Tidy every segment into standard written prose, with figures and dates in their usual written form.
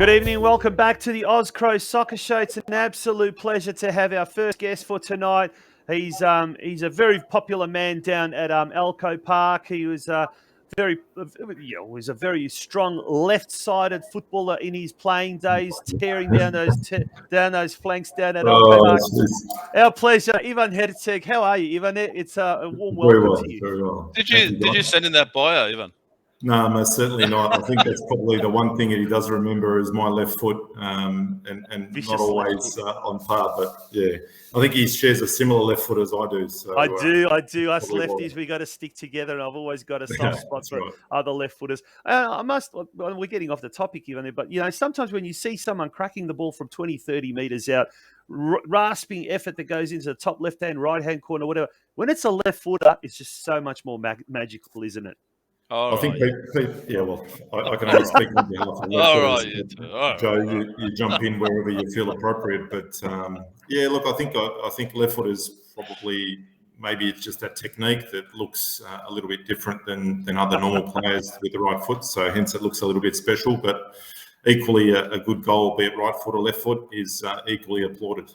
Good evening. Welcome back to the Oz Cro Soccer Show. It's an absolute pleasure to have our first guest for tonight. He's a very popular man down at Elcho Park. He was was a very strong left-sided footballer in his playing days, tearing down those flanks down at Elcho Park. Our pleasure, Ivan Herceg. How are you, Ivan? It's a warm welcome to you. Very well. Did you send in that bio, Ivan? No, most certainly not. I think that's probably the one thing that he does remember is my left foot, and not always on par. But yeah, I think he shares a similar left foot as I do. So I do. Us lefties, we got to stick together, and I've always got a soft spot for other left footers. We're getting off the topic here, but sometimes when you see someone cracking the ball from 20, 30 meters out, rasping effort that goes into the top left-hand, right-hand corner, whatever. When it's a left footer, it's just so much more magical, isn't it? I think, I can only speak on behalf of left Joe, you jump in wherever you feel appropriate. But I think left foot is probably, maybe it's just that technique that looks a little bit different than other normal players with the right foot. So hence it looks a little bit special, but equally a good goal, be it right foot or left foot, is equally applauded.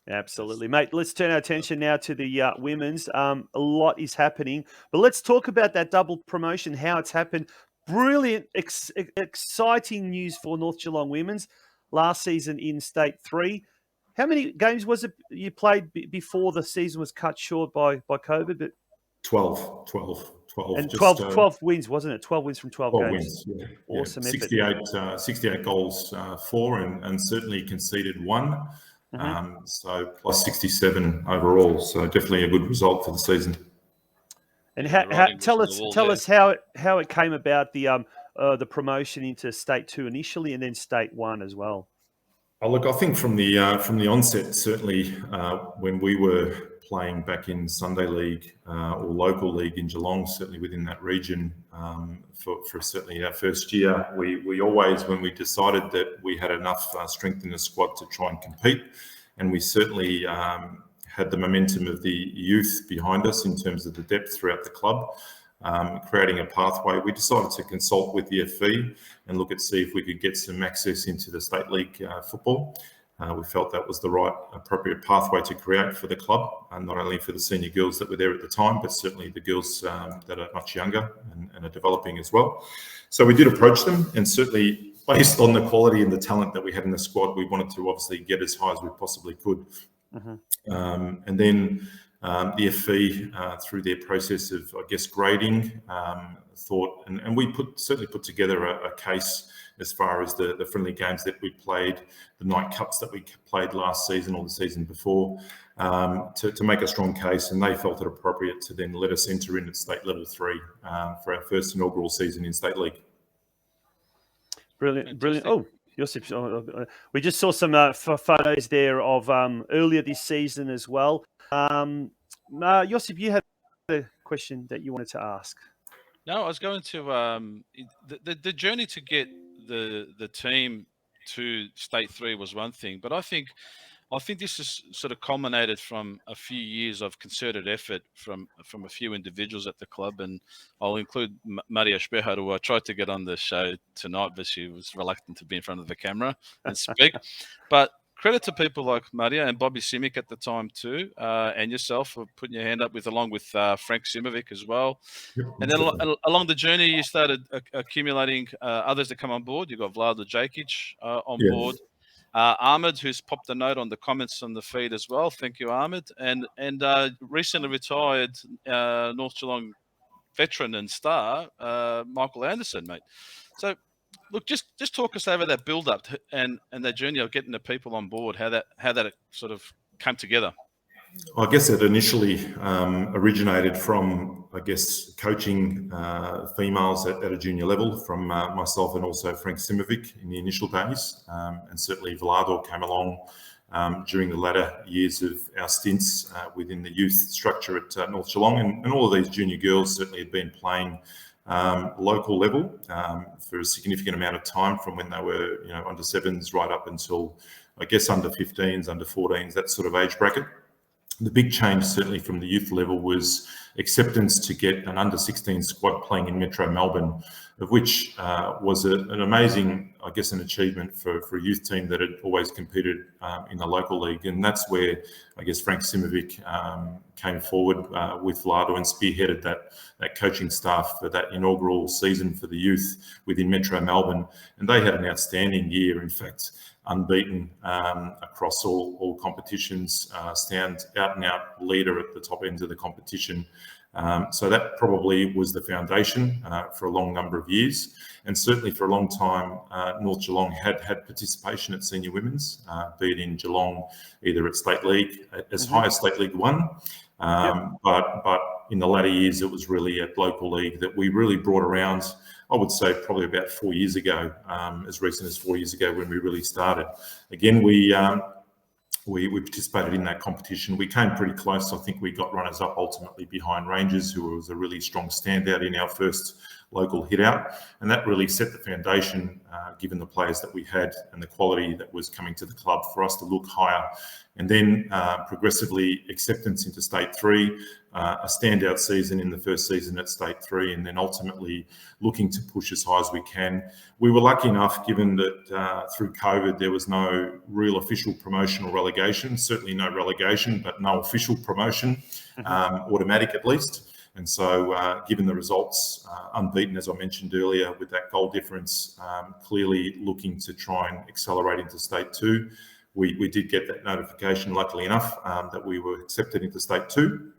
Absolutely, mate. Let's turn our attention now to the women's. A lot is happening, but let's talk about that double promotion, how it's happened. Brilliant, exciting news for North Geelong women's. Last season in State 3. How many games was it you played before the season was cut short by COVID? But 12. And 12 wins, wasn't it? 12 wins from 12 games. Wins, yeah. Awesome effort. 68 goals for, and certainly conceded 1. So plus 67 overall. So definitely a good result for the season. And tell us how it came about, the promotion into State 2 initially, and then State 1 as well. Oh, look, I think from the onset, certainly when we were playing back in Sunday League or local league in Geelong, certainly within that region, for certainly our first year, we always, when we decided that we had enough strength in the squad to try and compete, and we certainly had the momentum of the youth behind us in terms of the depth throughout the club, creating a pathway, we decided to consult with the FV and look at see if we could get some access into the State League football. We felt that was the right, appropriate pathway to create for the club, and not only for the senior girls that were there at the time, but certainly the girls that are much younger and are developing as well. So we did approach them, and certainly based on the quality and the talent that we had in the squad, we wanted to obviously get as high as we possibly could. And then the FV, through their process of, I guess, grading, thought, and we certainly put together a case as far as the friendly games that we played, the night cups that we played last season or the season before, to make a strong case, and they felt it appropriate to then let us enter in at State Level 3 for our first inaugural season in State League. Brilliant. Oh, Josip, we just saw some photos there of earlier this season as well. Josip, you had a question that you wanted to ask. No, I was going to the journey to get the team to State 3 was one thing, but I think this is sort of culminated from a few years of concerted effort from a few individuals at the club, and I'll include Maria Specher, who I tried to get on the show tonight, but she was reluctant to be in front of the camera and speak. But credit to people like Maria and Bobby Simic at the time too, and yourself for putting your hand up along with Frank Simovic as well. And then along the journey, you started accumulating others that come on board. You got Vlado Jakic on board. Ahmed, who's popped a note on the comments on the feed as well. Thank you, Ahmed. And recently retired North Geelong veteran and star, Michael Anderson, mate. So, look, just talk us over that build-up and that journey of getting the people on board, how that sort of came together. I guess it initially originated from, I guess, coaching females at a junior level from myself and also Frank Simovic in the initial days. And certainly Vlado came along during the latter years of our stints within the youth structure at North Geelong. And all of these junior girls certainly had been playing local level for a significant amount of time, from when they were, under 7s right up until, I guess, under 15s, under 14s, that sort of age bracket. The big change, certainly from the youth level, was acceptance to get an under-16 squad playing in Metro Melbourne of which was an amazing, I guess, an achievement for a youth team that had always competed in the local league. And that's where, I guess, Frank Simovic came forward with Lardo and spearheaded that coaching staff for that inaugural season for the youth within Metro Melbourne. And they had an outstanding year, in fact, unbeaten across all competitions, stand out and out leader at the top ends of the competition. So that probably was the foundation for a long number of years. And certainly for a long time, North Geelong had participation at senior women's, be it in Geelong, either at State League, as high as State League 1. But in the latter years, it was really at local league that we really brought around, I would say probably about 4 years ago, as recent as 4 years ago when we really started. Again, we participated in that competition. We came pretty close. I think we got runners up ultimately behind Rangers, who was a really strong standout in our first local hit out. And that really set the foundation, given the players that we had and the quality that was coming to the club, for us to look higher. And then progressively acceptance into State 3, a standout season in the first season at State 3, and then ultimately looking to push as high as we can. We were lucky enough, given that through COVID there was no real official promotion or relegation, certainly no relegation, but no official promotion, automatic at least. And so given the results, unbeaten, as I mentioned earlier, with that goal difference, clearly looking to try and accelerate into State 2. We did get that notification, luckily enough, that we were accepted into State 2.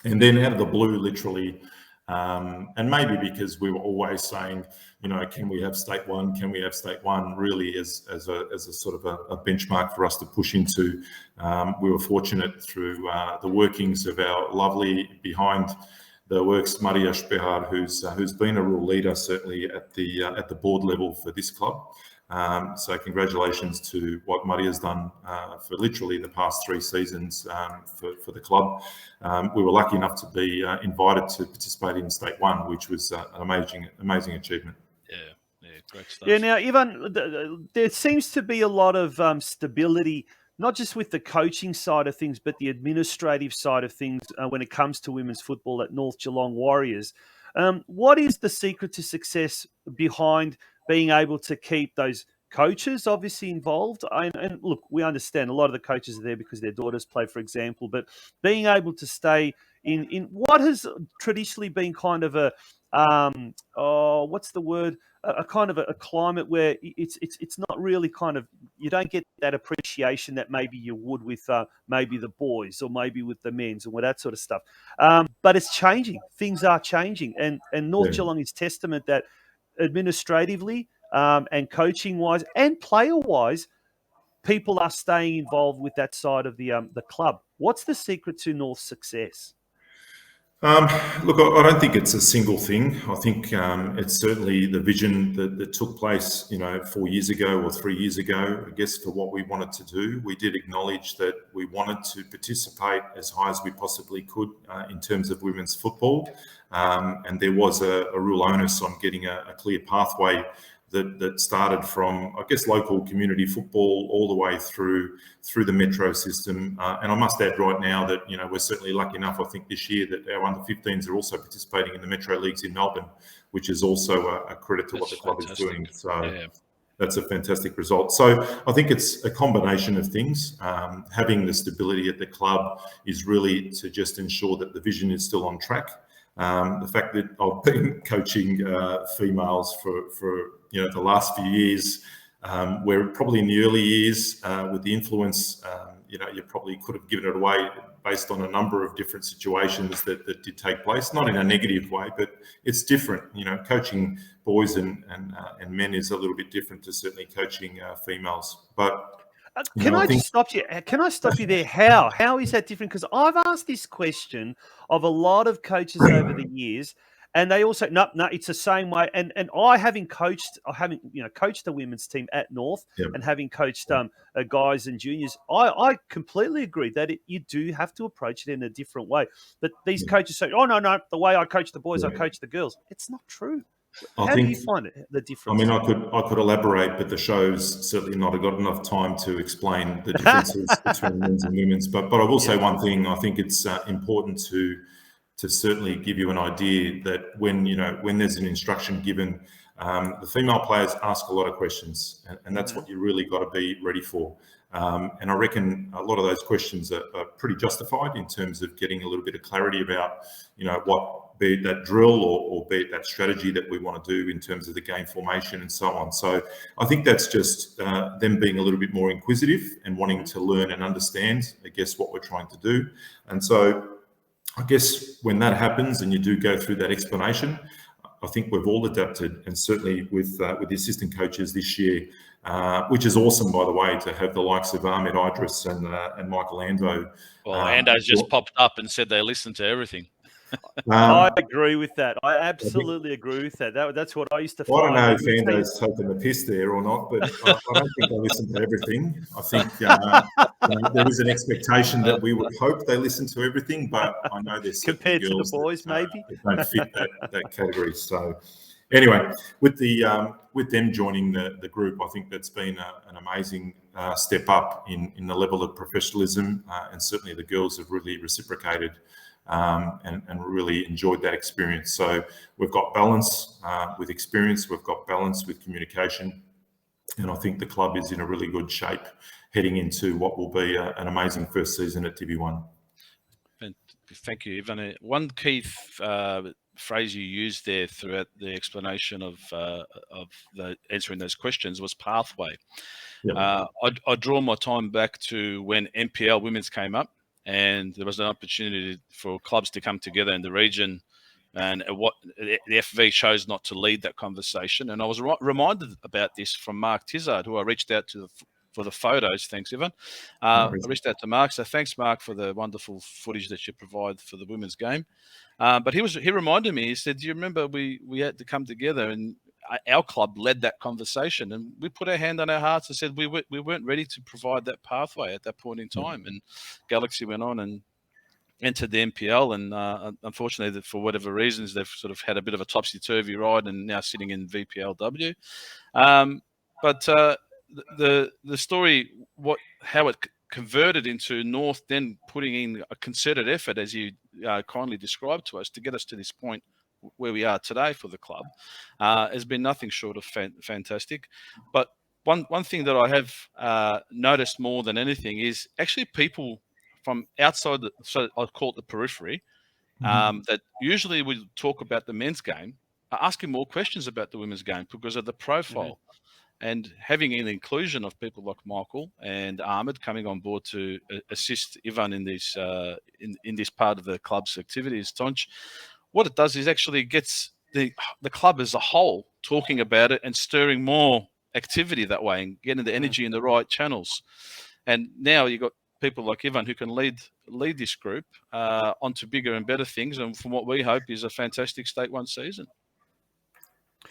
And then out of the blue, literally, and maybe because we were always saying, you know, can we have State 1? Can we have State 1? Really as a sort of a benchmark for us to push into. We were fortunate through the workings of our lovely behind the works Maria Spehar, who's been a real leader certainly at the board level for this club. So congratulations to what Maria's done for literally the past 3 seasons for the club. We were lucky enough to be invited to participate in State 1, which was an amazing achievement. Yeah, great stuff. Yeah, now, Ivan, there seems to be a lot of stability, not just with the coaching side of things, but the administrative side of things when it comes to women's football at North Geelong Warriors. What is the secret to success behind being able to keep those coaches obviously involved? And look, we understand a lot of the coaches are there because their daughters play, for example, but being able to stay in what has traditionally been kind of a, what's the word? A kind of a climate where it's not really kind of, you don't get that appreciation that maybe you would with maybe the boys or maybe with the men's and all that sort of stuff. But it's changing. Things are changing. And North Geelong is testament that administratively and coaching-wise and player-wise, people are staying involved with that side of the club. What's the secret to North's success? Look, I don't think it's a single thing. I think it's certainly the vision that took place, 4 years ago or 3 years ago, I guess, for what we wanted to do. We did acknowledge that we wanted to participate as high as we possibly could in terms of women's football. And there was a real onus on getting a clear pathway that started from, I guess, local community football all the way through the metro system. And I must add right now that, we're certainly lucky enough, I think, this year that our under-15s are also participating in the metro leagues in Melbourne, which is also a credit to what the club is doing. So that's a fantastic result. So I think it's a combination of things. Having the stability at the club is really to just ensure that the vision is still on track. The fact that I've been coaching females for the last few years, where probably in the early years with the influence, you probably could have given it away based on a number of different situations that did take place, not in a negative way, but it's different. Coaching boys and men is a little bit different to certainly coaching females. But Can I just stop you? Can I stop you there? How is that different? Because I've asked this question of a lot of coaches over the years, and they all say, no, it's the same way. And I having coached the women's team at North, and having coached guys and juniors, I completely agree that you do have to approach it in a different way. But these coaches say, oh, no, the way I coach the boys, I coach the girls. It's not true. How do you find it, the difference? I mean, I could elaborate, but the show's certainly not got enough time to explain the differences between men's and women's. But I will say one thing. I think it's important to to certainly give you an idea that when there's an instruction given, the female players ask a lot of questions, and that's what you really got to be ready for. And I reckon a lot of those questions are pretty justified in terms of getting a little bit of clarity about, what, be it that drill or be it that strategy that we want to do in terms of the game formation and so on. So I think that's just them being a little bit more inquisitive and wanting to learn and understand, I guess, what we're trying to do. And so I guess when that happens and you do go through that explanation, I think we've all adapted, and certainly with the assistant coaches this year, which is awesome, by the way, to have the likes of Ahmed Idris and Michael Ando. Well, Ando's just popped up and said they listen to everything. I agree with that. I absolutely agree with that. That's what I used to find. I don't know if Ando's taking the piss there or not, but I don't think they listen to everything. I think there is an expectation that we would hope they listen to everything, but I know there's compared to the boys, that, maybe that don't fit that category. So anyway, with them joining the group, I think that's been an amazing step up in the level of professionalism, and certainly the girls have really reciprocated. And really enjoyed that experience. So we've got balance with experience, we've got balance with communication, and I think the club is in a really good shape heading into what will be an amazing first season at Divi 1. Thank you, Ivan. One key phrase you used there throughout the explanation of the answering those questions was pathway. Yep. I draw my time back to when NPL Women's came up, and there was an opportunity for clubs to come together in the region, and what the FV chose not to lead that conversation. And I was reminded about this from Mark Tizard, who I reached out to for the photos. Thanks, Ivan. I reached out to Mark, so thanks, Mark, for the wonderful footage that you provide for the women's game. But he reminded me. He said, "Do you remember we had to come together and." Our club led that conversation, and we put our hand on our hearts and said we weren't ready to provide that pathway at that point in time. And Galaxy went on and entered the NPL, and unfortunately, for whatever reasons, they've sort of had a bit of a topsy-turvy ride, and now sitting in VPLW. But the story, how it converted into North, then putting in a concerted effort, as you kindly described to us, to get us to this point where we are today for the club, has been nothing short of fantastic. But one thing that I have noticed more than anything is actually people from outside, so I call it the periphery, that usually we talk about the men's game, are asking more questions about the women's game because of the profile. And having an inclusion of people like Michael and Ahmed coming on board to assist Ivan in this in this part of the club's activities, Tonch, what it does is actually gets the club as a whole talking about it and stirring more activity that way and getting the energy in the right channels. And now you've got people like Ivan who can lead this group onto bigger and better things, and from what we hope is a fantastic State 1 season.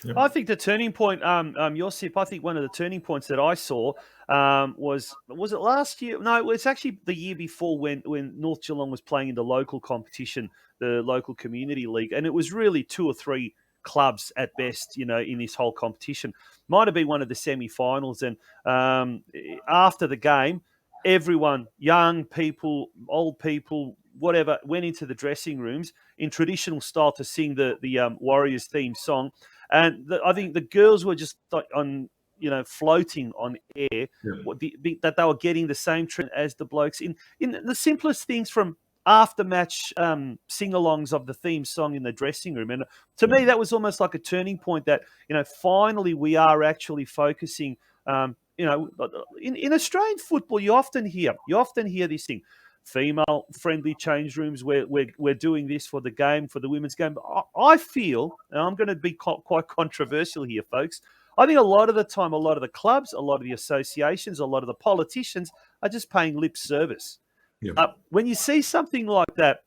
Yep. I think the turning point, Josip, I think one of the turning points that I saw was it last year? No, it was actually the year before when North Geelong was playing in the local competition, the local community league, and it was really 2 or 3 clubs at best, in this whole competition. Might have been one of the semi-finals, and after the game, everyone, young people, old people, whatever, went into the dressing rooms in traditional style to sing the Warriors theme song. And I think the girls were just on, floating on air, that they were getting the same treatment as the blokes in the simplest things, from after-match sing-alongs of the theme song in the dressing room. And to me, that was almost like a turning point that, finally we are actually focusing, in Australian football, you often hear this thing. Female-friendly change rooms. We're doing this for the game, for the women's game. I feel, and I'm going to be quite controversial here, folks, I think a lot of the time, a lot of the clubs, a lot of the associations, a lot of the politicians are just paying lip service. Yep. When you see something like that,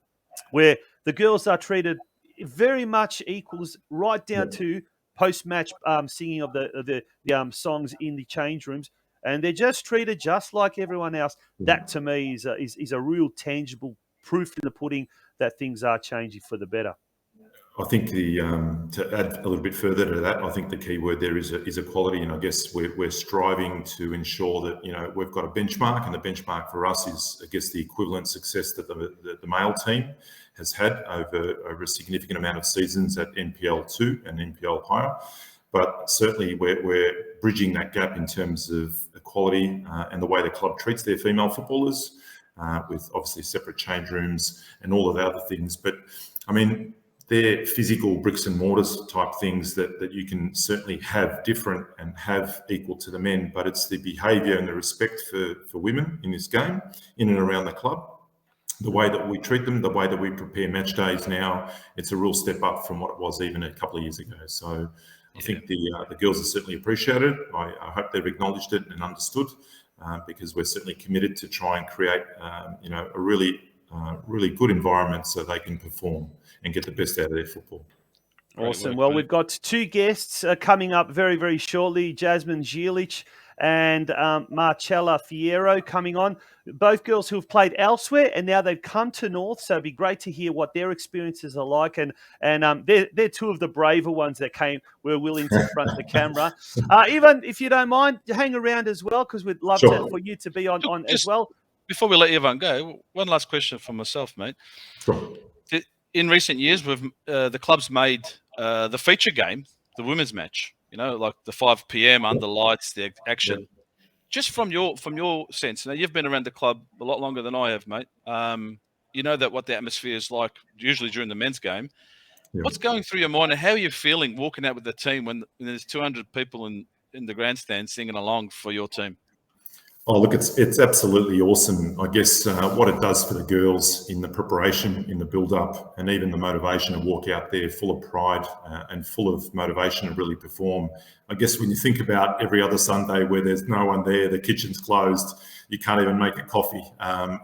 where the girls are treated very much equals, right down to post-match singing of the songs in the change rooms, and they're just treated just like everyone else. That, to me, is a real tangible proof in the pudding that things are changing for the better. I think to add a little bit further to that, I think the key word there is equality, and I guess we're striving to ensure that we've got a benchmark, and the benchmark for us is, I guess, the equivalent success that the male team has had over a significant amount of seasons at NPL 2 and NPL higher. But certainly we're bridging that gap in terms of equality and the way the club treats their female footballers, with obviously separate change rooms and all of the other things. But I mean, they're physical bricks and mortars type things that you can certainly have different and have equal to the men, but it's the behaviour and the respect for women in this game, in and around the club. The way that we treat them, the way that we prepare match days now, it's a real step up from what it was even a couple of years ago. So I think the girls have certainly appreciated it. I hope they've acknowledged it and understood, because we're certainly committed to try and create a really good environment so they can perform and get the best out of their football. Awesome. Well, we've got two guests coming up very, very shortly. Jasmine Gillich and Marcella Fierro coming on. Both girls who have played elsewhere, and now they've come to North. So it'd be great to hear what their experiences are like. And they're two of the braver ones that were willing to front the camera. Ivan, if you don't mind, hang around as well, because we'd love for you to be on as well. Before we let Ivan go, one last question for myself, mate. Sure. In recent years, the club's made the feature game, the women's match, like the 5 p.m. under lights, the action. Yeah. Just from your sense, now you've been around the club a lot longer than I have, mate. You know that what the atmosphere is like usually during the men's game. Yeah. What's going through your mind, and how are you feeling walking out with the team when there's 200 people in the grandstand singing along for your team? Oh, look, it's absolutely awesome. I guess what it does for the girls in the preparation, in the build-up, and even the motivation to walk out there full of pride and full of motivation to really perform. I guess when you think about every other Sunday where there's no one there, the kitchen's closed, you can't even make a coffee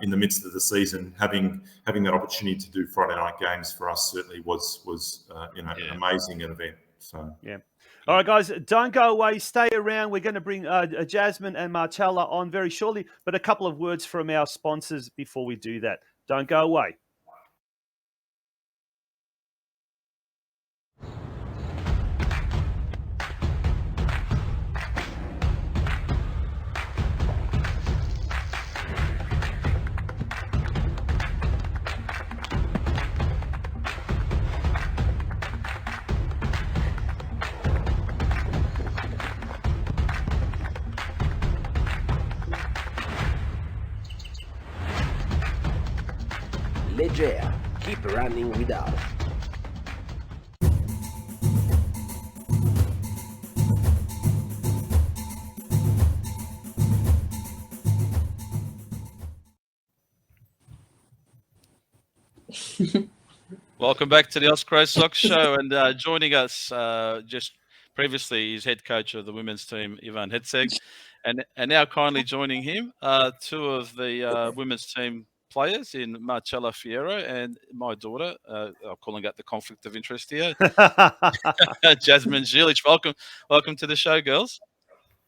in the midst of the season. Having that opportunity to do Friday night games for us certainly was an amazing event. So yeah. All right, guys, don't go away. Stay around. We're going to bring Jasmine and Marcella on very shortly, but a couple of words from our sponsors before we do that. Don't go away. Leggera, keep running without. Welcome back to the Oz Cro Soccer Show, and joining us just previously is head coach of the women's team, Ivan Herceg, and now kindly joining him, two of the women's team players in Marcella Fierro and my daughter. I'm calling out the conflict of interest here. Jasmine Gillich. Welcome to the show, girls.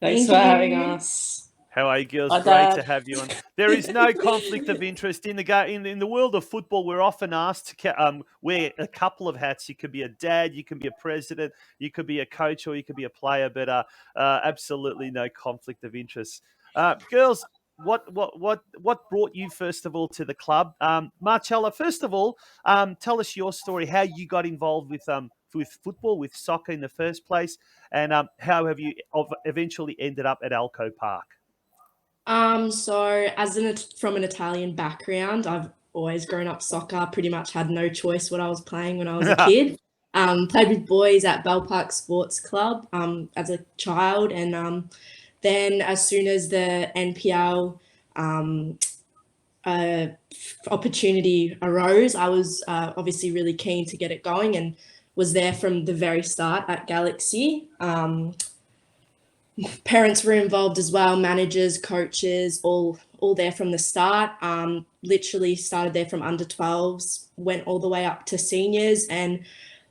Thanks for having us. How are you, girls? Great to have you on. There is no conflict of interest in the world of football. We're often asked to wear a couple of hats. You could be a dad, you can be a president, you could be a coach, or you could be a player. But absolutely no conflict of interest. Girls, what brought you first of all to the club? Marcella, first of all, tell us your story. How you got involved with football, with soccer in the first place, and how have you eventually ended up at Elcho Park? So from an Italian background, I've always grown up soccer, pretty much had no choice what I was playing when I was a kid. Played with boys at Bell Park Sports Club as a child, and then as soon as the NPL opportunity arose, I was obviously really keen to get it going and was there from the very start at Galaxy. Parents were involved as well, managers, coaches, all there from the start. Literally started there from under 12s, went all the way up to seniors. And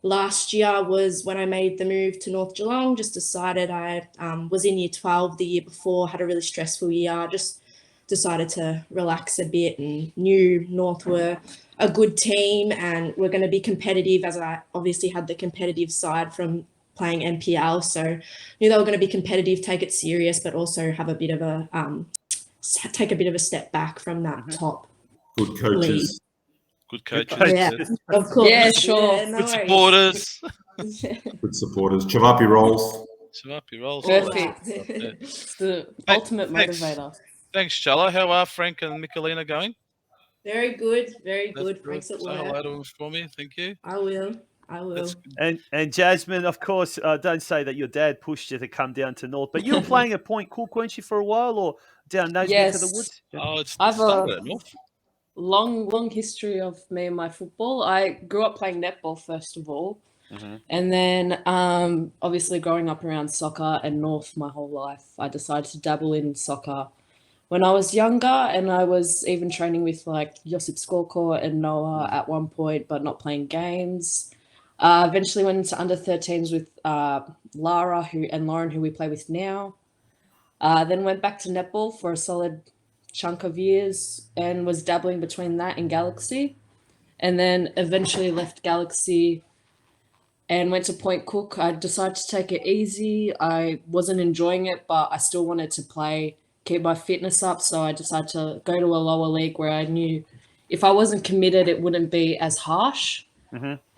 last year was when I made the move to North Geelong. Just decided I was in year 12 the year before, had a really stressful year, just decided to relax a bit, and knew North were a good team and we're going to be competitive, as I obviously had the competitive side from playing NPL. So knew they were going to be competitive, take it serious, but also have a bit of a take a bit of a step back from that top Good coaches. league. Good coaches. Yeah, of course. Yeah, sure. Yeah, no Good worries. supporters. Good supporters. Chavapi rolls. Chavapi rolls. Perfect. Yeah. It's the Thanks. ultimate motivator. Thanks, Chella. How are Frank and Michelina going? Very good, very That's good. Frank's at Say work. hello to them for me. Thank you. I will. That's And Jasmine, of course, don't say that your dad pushed you to come down to North, but you were playing at Point Cook, weren't you, for a while, or down those neck of the Yes. woods? Yeah. Oh, it's I've started at North. long history of me and my football. I grew up playing netball first of all, and then obviously growing up around soccer and North my whole life, I decided to dabble in soccer when I was younger, and I was even training with like Josip Skorko and Noah at one point, but not playing games. Eventually went into under 13s with Lara and Lauren, who we play with now. Then went back to netball for a solid chunk of years and was dabbling between that and Galaxy, and then eventually left Galaxy and went to Point Cook. I decided to take it easy. I wasn't enjoying it, but I still wanted to play, keep my fitness up, so I decided to go to a lower league where I knew if I wasn't committed it wouldn't be as harsh.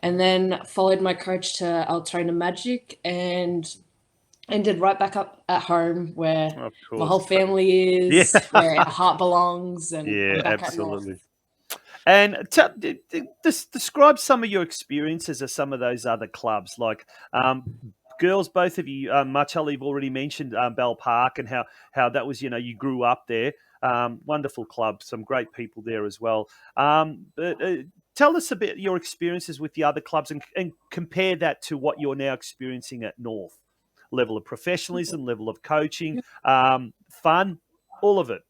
And then followed my coach to Altona Magic and ended right back up at home where my whole family is, where our heart belongs. And yeah, absolutely. And describe some of your experiences at some of those other clubs, like girls, both of you. Marcella, you've already mentioned Bell Park and how that was, you grew up there. Wonderful club, some great people there as well. But tell us a bit your experiences with the other clubs and compare that to what you're now experiencing at North. Level of professionalism, level of coaching, fun, all of it.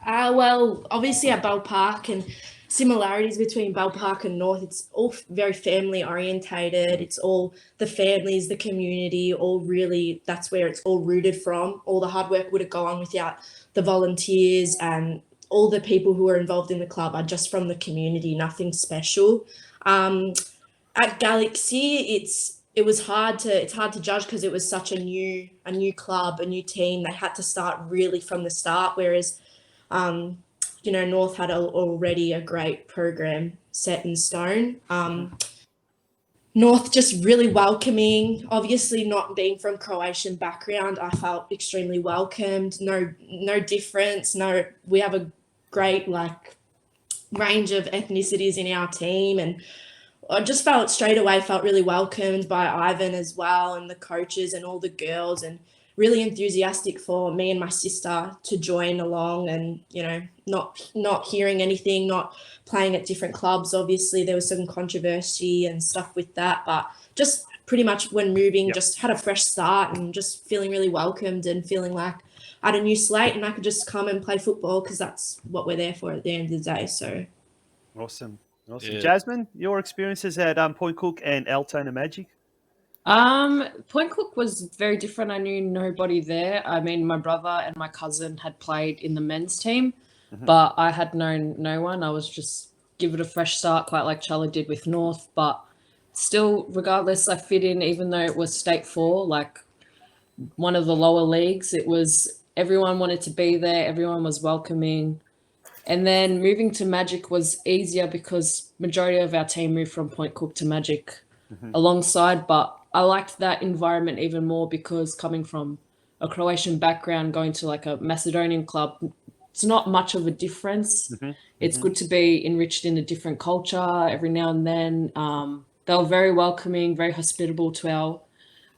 Well, obviously at Bell Park and similarities between Bell Park and North, it's all very family orientated. It's all the families, the community, all really, that's where it's all rooted from. All the hard work wouldn't go on without the volunteers, and all the people who are involved in the club are just from the community, nothing special. At Galaxy, it's hard to judge because it was such a new club, a new team. They had to start really from the start, whereas North had already a great program set in stone. North just really welcoming. Obviously, not being from Croatian background, I felt extremely welcomed. No difference. We have a great range of ethnicities in our team, and I just felt really welcomed by Ivan as well, and the coaches and all the girls, and really enthusiastic for me and my sister to join along, and not hearing anything, not playing at different clubs. Obviously there was some controversy and stuff with that, but just pretty much when moving, just had a fresh start and just feeling really welcomed and feeling like I had a new slate and I could just come and play football because that's what we're there for at the end of the day. So awesome. Yeah. Jasmine, your experiences at Point Cook and Altona Magic? Point Cook was very different. I knew nobody there. I mean, my brother and my cousin had played in the men's team, but I had known no one. I was just give it a fresh start, quite like Charlie did with North, but still, regardless, I fit in, even though it was State 4, like one of the lower leagues. It was, everyone wanted to be there. Everyone was welcoming. And then moving to Magic was easier because majority of our team moved from Point Cook to Magic alongside, but I liked that environment even more because coming from a Croatian background, going to like a Macedonian club, it's not much of a difference. It's good to be enriched in a different culture every now and then. They were very welcoming, very hospitable to our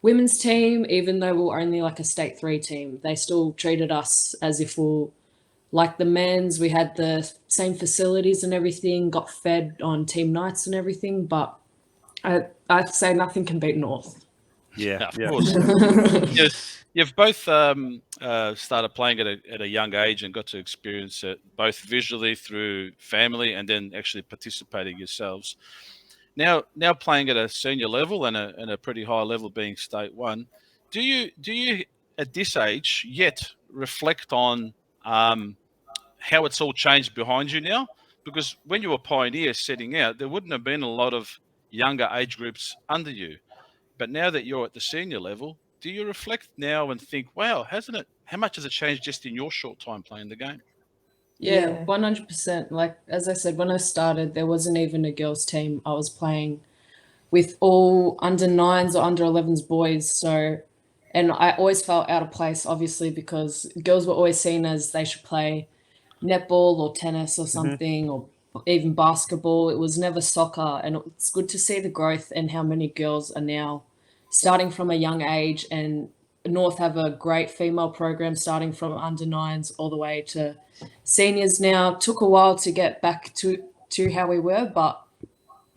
women's team, even though we were only like a State 3 team. They still treated us as if we were like the men's. We had the same facilities and everything, got fed on team nights and everything, but I'd say nothing can beat North. Yeah, of course. You've both started playing at a young age and got to experience it both visually through family and then actually participating yourselves. Now playing at a senior level and a pretty high level, being State 1, do you at this age yet reflect on how it's all changed behind you now? because when you were pioneers setting out, there wouldn't have been a lot of younger age groups under you. But now that you're at the senior level, do you reflect now and think, wow, how much has it changed just in your short time playing the game? Yeah, 100%. Like, as I said, when I started, there wasn't even a girls' team. I was playing with all under 9s or under 11s boys. So, and I always felt out of place, obviously, because girls were always seen as they should play netball or tennis or something, or even basketball. It was never soccer. And it's good to see the growth and how many girls are now starting from a young age. And North have a great female program starting from under 9s all the way to seniors now. Took a while to get back to how we were, but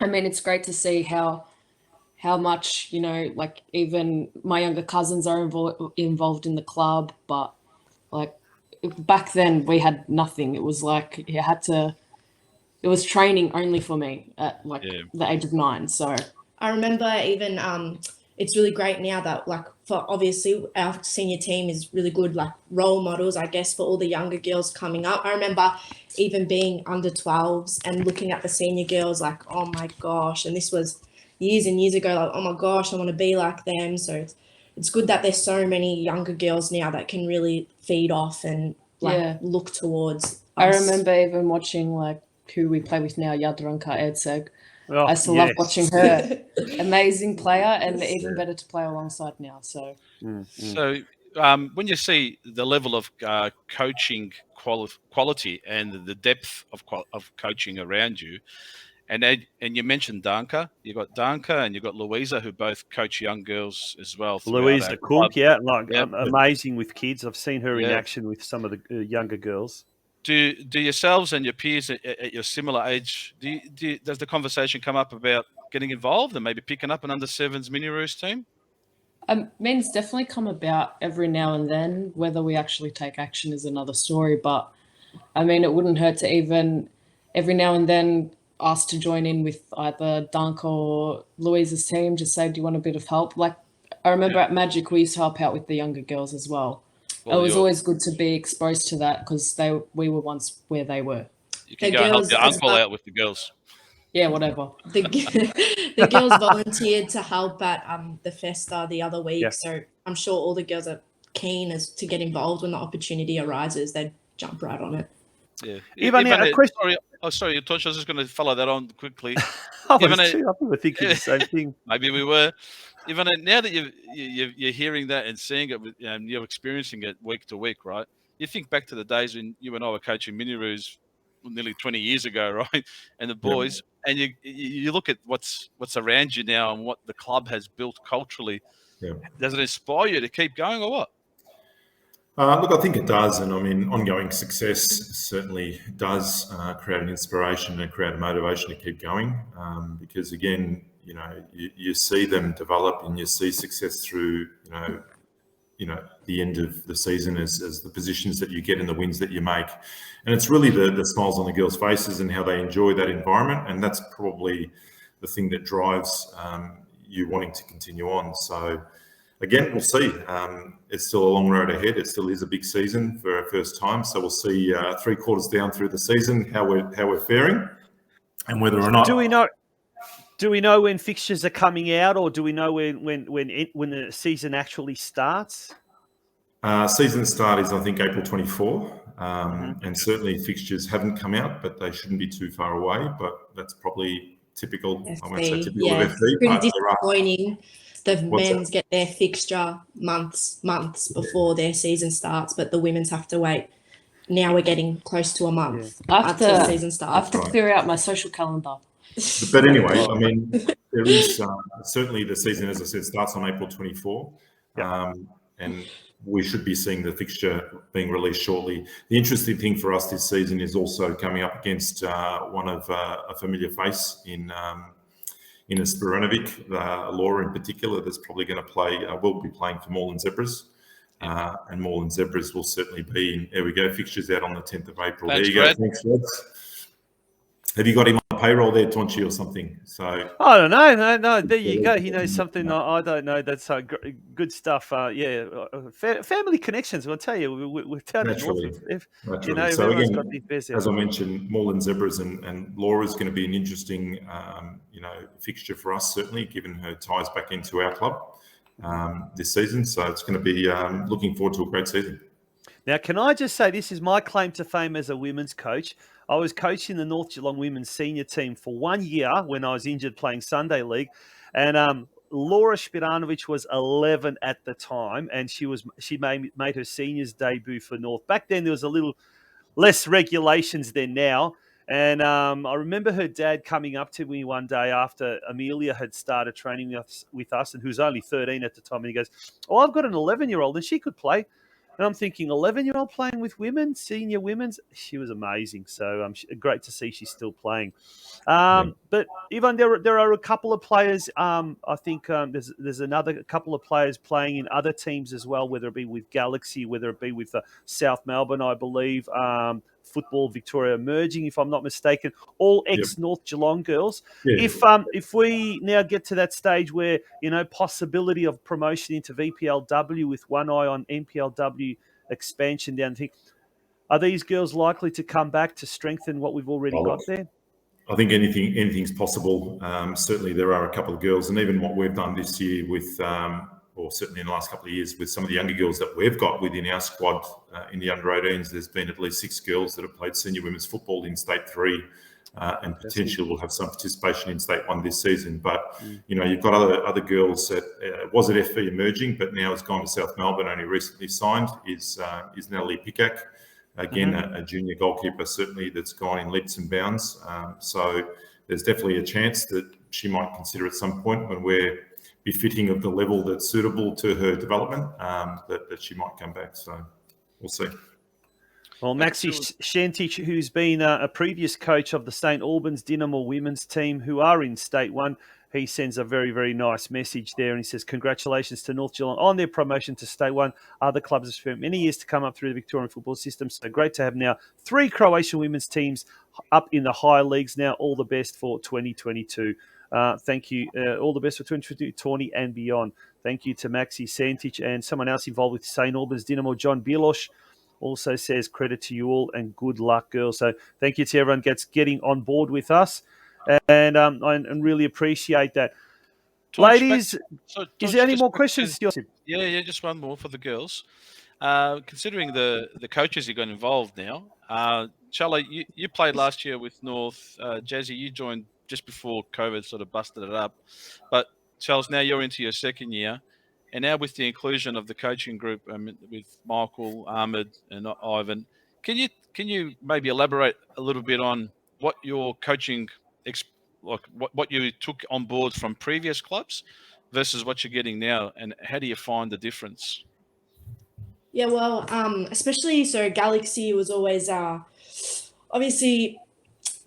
I mean, it's great to see how much, you know, like even my younger cousins are involved in the club, but like back then we had nothing. It was like it was training only for me at the age of 9. So I remember even it's really great now that, like, for obviously our senior team is really good, like role models, I guess, for all the younger girls coming up. I remember even being under 12s and looking at the senior girls like, oh my gosh, and this was years and years ago, like, oh my gosh, I want to be like them. So it's good that there's so many younger girls now that can really feed off and look towards us. I remember even watching like who we play with now, Ivan Herceg. I still love watching her. Amazing player, and even better to play alongside now. So, So when you see the level of coaching quality and the depth of coaching around you, and you mentioned Danka, you got Danka and you got Louisa, who both coach young girls as well. Louisa Cook, amazing with kids. I've seen her in action with some of the younger girls. Do yourselves and your peers at your similar age, does the conversation come up about getting involved and maybe picking up an under-7s MiniRoos team? Men's definitely come about every now and then. Whether we actually take action is another story. But, I mean, it wouldn't hurt to even every now and then ask to join in with either Dunk or Louisa's team, just say, do you want a bit of help? Like, I remember at Magic, we used to help out with the younger girls as well. It was always good to be exposed to that because we were once where they were. You can go and help your uncle out with the girls. Yeah, whatever. The girls volunteered to help at the Festa the other week, so I'm sure all the girls are keen to get involved when the opportunity arises. They'd jump right on it. Yeah. Ivan, a question. Sorry, Tosh, I was just going to follow that on quickly. I was thinking the same thing. Maybe we were. Ivan, now that you're hearing that and seeing it, and you're experiencing it week to week, right? You think back to the days when you and I were coaching MiniRoos nearly 20 years ago, right? And the boys, and you look at what's around you now and what the club has built culturally. Yeah. Does it inspire you to keep going or what? Look, I think it does. And I mean, ongoing success certainly does create an inspiration and create a motivation to keep going. Because again, you know, you see them develop and you see success through, the end of the season as the positions that you get and the wins that you make. And it's really the smiles on the girls' faces and how they enjoy that environment. And that's probably the thing that drives you wanting to continue on. So again, we'll see. It's still a long road ahead. It still is a big season for our first time. So we'll see 3 quarters down through the season how we're faring and whether or not. Do we know when fixtures are coming out, or do we know when the season actually starts? Season start is, I think, April 24, and certainly fixtures haven't come out, but they shouldn't be too far away. But that's probably typical. FB, I won't say typical of FB. Pretty disappointing. The men's get their fixture months before their season starts, but the women's have to wait. Now we're getting close to a month after the season starts. I have to clear out my social calendar. But anyway, I mean, there is certainly the season, as I said, starts on April 24, and we should be seeing the fixture being released shortly. The interesting thing for us this season is also coming up against one of a familiar face in Spiranovic, Laura in particular, that's probably going to will be playing for Moreland Zebras. And Moreland Zebras will certainly be there we go, fixtures out on the 10th of April. Thanks, there you Fred. go. Thanks, Fred. Have you got him on payroll there, Tonchi, or something. So I don't know. No, there you go. He knows something I don't know. That's good stuff. Family connections. I'll tell you, we've down in North. Naturally. So everyone's again, got these bears there. as I mentioned, Moreland Zebras and Laura is going to be an interesting, fixture for us, certainly, given her ties back into our club this season. So it's going to be looking forward to a great season. Now, can I just say this is my claim to fame as a women's coach. I was coaching the North Geelong women's senior team for 1 year when I was injured playing Sunday League. And Laura Spiranovic was 11 at the time, and she made her seniors debut for North. Back then, there was a little less regulations than now. And I remember her dad coming up to me one day after Amelia had started training with us, and who was only 13 at the time. And he goes, "Oh, I've got an 11-year-old, and she could play." And I'm thinking, 11-year-old playing with women, senior women's. She was amazing. So great to see she's still playing. But Ivan, there are a couple of players. I think there's another couple of players playing in other teams as well, whether it be with Galaxy, whether it be with South Melbourne, I believe. Football Victoria Emerging, if I'm not mistaken, all ex-North Geelong girls. Yeah. If we now get to that stage where, possibility of promotion into VPLW with one eye on NPLW expansion down the thing, are these girls likely to come back to strengthen what we've already got there? I think anything's possible. Certainly there are a couple of girls, and even what we've done this year with, or certainly in the last couple of years with some of the younger girls that we've got within our squad in the under-18s, there's been at least 6 girls that have played senior women's football in State 3 and potentially will have some participation in State 1 this season. But, you've got other girls that was at FV Emerging, but now has gone to South Melbourne, only recently signed, is Natalie Pickak. Again, a junior goalkeeper, certainly, that's gone in leaps and bounds. So there's definitely a chance that she might consider at some point when we're befitting of the level that's suitable to her development, that she might come back. So we'll see. Well, Maxi Shantich, who's been a previous coach of the St. Albans Dynamo women's team, who are in State 1, he sends a very, very nice message there. And he says, congratulations to North Geelong on their promotion to State 1. Other clubs have spent many years to come up through the Victorian football system. So great to have now 3 Croatian women's teams up in the higher leagues now. All the best for 2022. Thank you. All the best for 2022, Tawny and beyond. Thank you to Maxi Santich and someone else involved with St. Albans Dynamo, John Bilosh, also says credit to you all and good luck, girls. So thank you to everyone getting on board with us. And really appreciate that. Ladies, is there any more questions, Josip? Yeah, just one more for the girls. Considering the coaches you got involved now, Charlie, you played last year with North. Jazzy, you joined just before COVID sort of busted it up. But Charles, now you're into your second year. And now with the inclusion of the coaching group with Michael, Ahmed and Ivan, can you maybe elaborate a little bit on what your coaching what you took on board from previous clubs versus what you're getting now, and how do you find the difference? Yeah, well, especially Galaxy was always obviously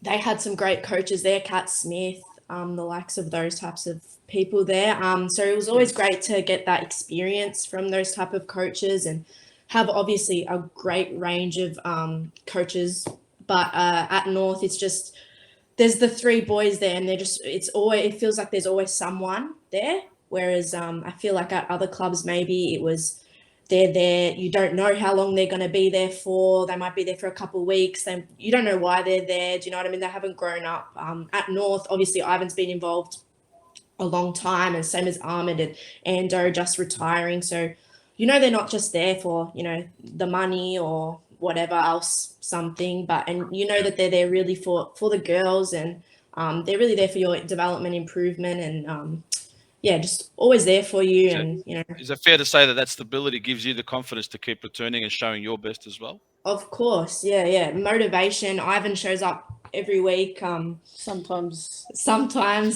they had some great coaches there, Kat Smith, the likes of those types of people there. So it was always great to get that experience from those type of coaches and have obviously a great range of coaches. But at North, it's just there's the 3 boys there, and it feels like there's always someone there. Whereas I feel like at other clubs, maybe it was they're there, you don't know how long they're going to be there for. They might be there for a couple of weeks. You don't know why they're there. Do you know what I mean? They haven't grown up. At North, obviously, Ivan's been involved a long time, and same as Ahmed and Ando just retiring. So, they're not just there for, the money or whatever else, something, but that they're there really for the girls, and they're really there for your development improvement, and just always there for you. And is it fair to say that stability gives you the confidence to keep returning and showing your best as well? Of course, yeah, motivation. Ivan shows up every week. Sometimes,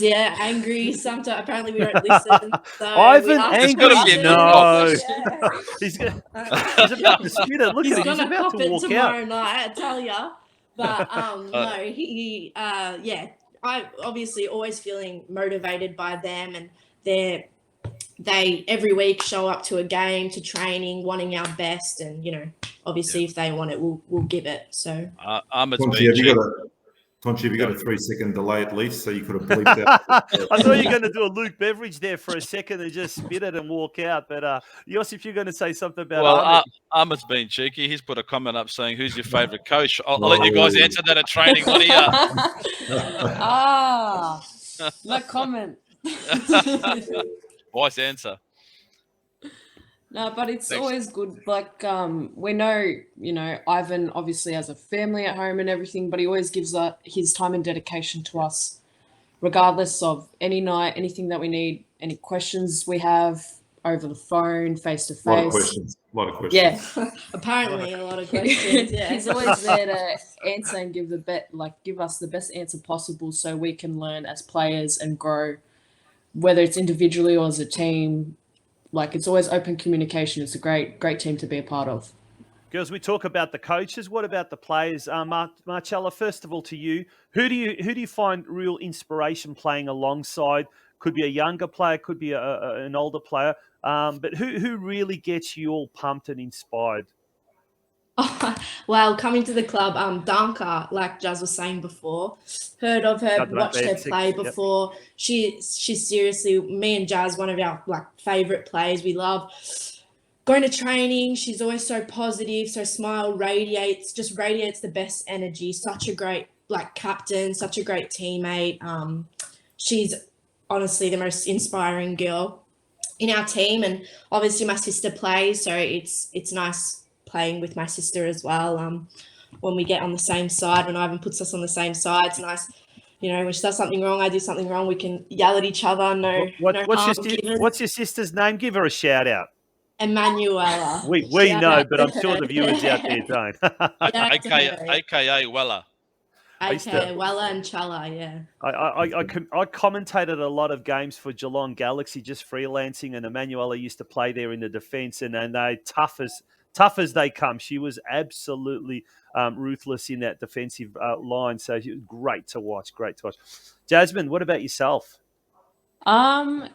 yeah, angry. Sometimes apparently we don't listen. So Ivan angry? No. Yeah. He's about to spit it. Look at him. He's about to walk tomorrow out. night, I tell ya. But no, he I obviously always feeling motivated by them, and they every week show up to a game, to training, wanting our best, and obviously if they want it, we'll give it. So Ahmed's Tonchi, have you got a 3-second delay at least, so you could have bleeped out? I thought you were going to do a Luke Beveridge there for a second and just spit it and walk out. But Josip, you're going to say something about Ahmed. Ahmed's been cheeky. He's put a comment up saying, "Who's your favourite coach?" I'll let you guys answer that at training. What are you? No comment. Wise answer. No, but it's Thanks. always good. Like, we know, Ivan obviously has a family at home and everything, but he always gives his time and dedication to us, regardless of any night, anything that we need, any questions we have over the phone, face to face. A lot of questions. Yeah. Apparently, a lot of questions. Yeah. He's always there to answer and give us the best answer possible, so we can learn as players and grow, whether it's individually or as a team. Like, it's always open communication. It's a great team to be a part of. Girls, we talk about the coaches. What about the players? Marcella, first of all, to you, who do you find real inspiration playing alongside? Could be a younger player, could be an older player, but who really gets you all pumped and inspired? Well, coming to the club, Danka, like Jazz was saying before, heard of her, watched her play before. Yep. She's seriously, me and Jazz, one of our favorite players. We love going to training. She's always so positive, so smile, radiates the best energy. Such a great captain, such a great teammate. She's honestly the most inspiring girl in our team, and obviously my sister plays, so it's nice playing with my sister as well. When we get on the same side, when Ivan puts us on the same side, it's nice. When she does something wrong, I do something wrong, we can yell at each other. What's your sister's name? Give her a shout out. Emanuela. We know, but I'm sure the viewers out there don't. AKA Weller. AKA Weller and Challa, yeah. I commentated a lot of games for Geelong Galaxy, just freelancing, and Emanuela used to play there in the defence, and they tough as they come. She was absolutely ruthless in that defensive line. So she was great to watch. Jasmine, what about yourself? I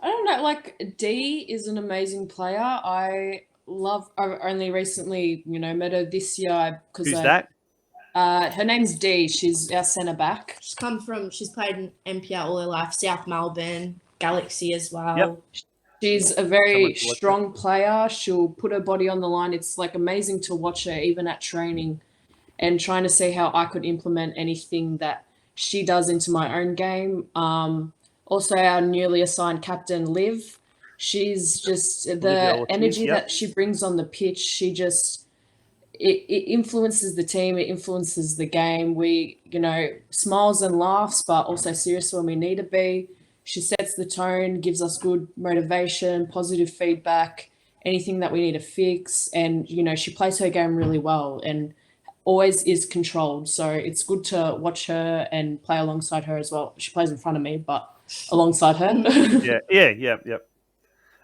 don't know. Dee is an amazing player. I've only recently, met her this year. Who's that? Her name's Dee. She's our centre back. She's played in NPR all her life, South Melbourne, Galaxy as well. Yep. She's a very strong player. She'll put her body on the line. It's amazing to watch her, even at training, and trying to see how I could implement anything that she does into my own game. Also, our newly assigned captain, Liv. She's just the energy that she brings on the pitch. It influences the team. It influences the game. We, smiles and laughs, but also serious when we need to be. She sets the tone, gives us good motivation, positive feedback, anything that we need to fix. And, she plays her game really well and always is controlled. So it's good to watch her and play alongside her as well. She plays in front of me, but alongside her. Yeah.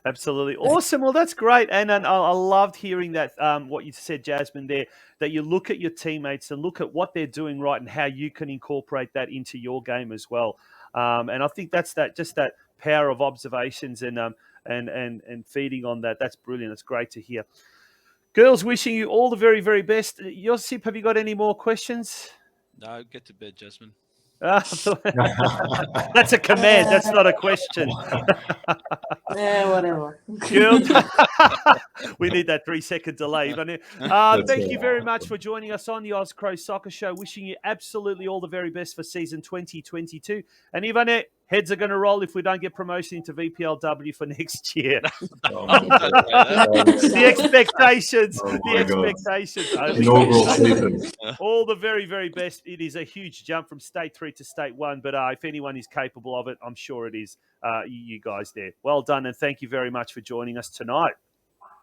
Absolutely. Awesome. Well, that's great. And I loved hearing that, what you said, Jasmine, there, that you look at your teammates and look at what they're doing right and how you can incorporate that into your game as well. And I think that's that power of observations and feeding on that. That's brilliant. It's great to hear. Girls, wishing you all the very, very best. Josip, have you got any more questions? No, get to bed, Jasmine. That's a command. That's not a question. Yeah, whatever. Girls, we need that 3-second delay. Thank you very much for joining us on the Oz Cro Soccer Show. Wishing you absolutely all the very best for season 2022. And Ivan, heads are going to roll if we don't get promotion into VPLW for next year. The expectations. Inaugural season. All the very, very best. It is a huge jump from State 3 to State 1, but if anyone is capable of it, I'm sure it is you guys there. Well done, and thank you very much for joining us tonight.